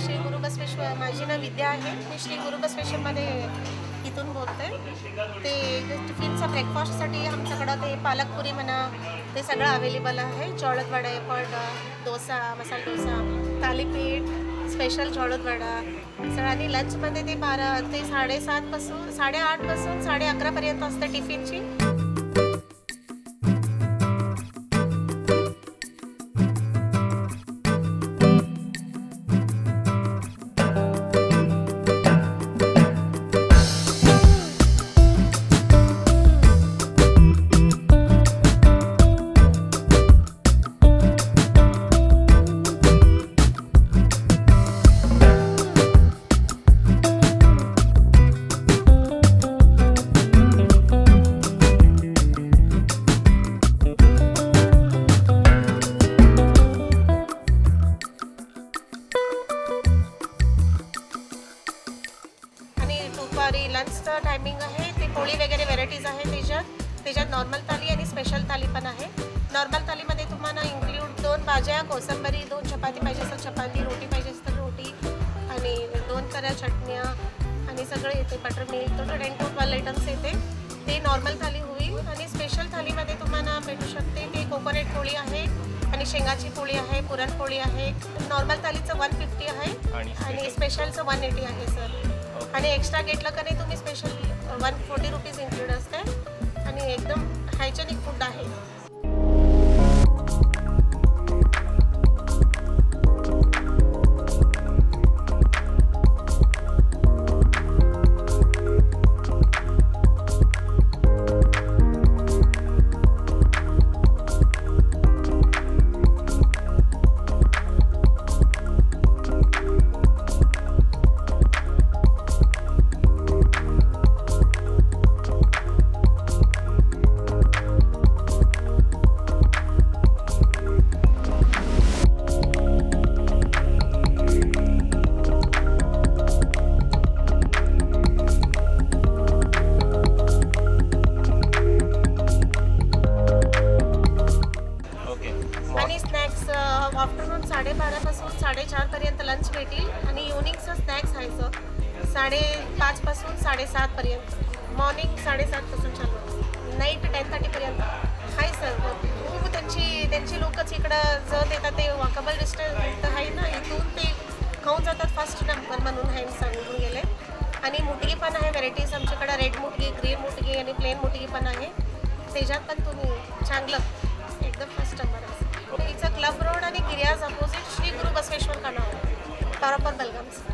श्री गुरु बसवेश्वर, माझी नाव विद्या आहे. मी श्री गुरु बसवेश्वरमध्ये इथून बोलते. ते टिफिनचा ब्रेकफास्टसाठी आमच्याकडं ते पालकपुरी म्हणा ते सगळं अवेलेबल आहे. जवळद वडे, पण डोसा, मसाला डोसा, थालीपीठ, स्पेशल जवळद वडा सगळं. आणि लंचमध्ये ते 12 ते 7:30 पासून 8:30 पासून 11:30 पर्यंत असते टिफिनची. लंचचं टायमिंग आहे. ते पोळी वगैरे व्हेरायटीज आहे. त्याच्यात नॉर्मल थाली आणि स्पेशल थाली पण आहे. नॉर्मल थालीमध्ये तुम्हाला इन्क्लूड 2 भाज्या, कोसंबरी, 2 चपाती पाहिजे असेल चपाती, रोटी पाहिजे असेल रोटी आणि 2 तऱ्या चटण्या आणि सगळे येते. बटर मिल्क, टोटल 12 आयटम्स येते. ते नॉर्मल थाली होईल. आणि स्पेशल थालीमध्ये तुम्हाला भेटू शकते ते कोकोनट पोळी आहे आणि शेंगाची पोळी आहे, पुरणपोळी आहे. नॉर्मल थालीचं 150 आहे आणि स्पेशलचं 180 आहे सर. आणि एक्स्ट्रा घेतलं का नाही तुम्ही स्पेशल 140 रुपीज इन्क्लूड असते. आणि एकदम हायजेनिक फूड आहे. आणि स्नॅक्स आफ्टरनून 12:30 पासून 4:30 पर्यंत लंच भेटेल. आणि इव्हनिंगचं स्नॅक्स आहे सर 5:30 पासून 7:30 पर्यंत. मॉर्निंग 7:30 पासून चालू, नाईट 10:30 पर्यंत आहे सर. खूप त्यांची लोकच इकडं जर येतात ते वॉकेबल डिस्टन्स आहे ना, इथून ते खाऊन जातात. फर्स्ट नंबर म्हणून आहे सांगून गेले. आणि मुटगी पण आहे व्हेरायटीज आमच्याकडं. रेड मुटगी, ग्रीन मुटगी आणि प्लेन मुटगी पण आहे. त्याच्यात पण तुम्ही चांगलं एकदम फर्स्ट नंबर आहे. इथं क्लब रोड आणि गिरियाज अपोजिट श्री गुरु बसवेश्वर का नाव, प्रॉपर बेलगाम.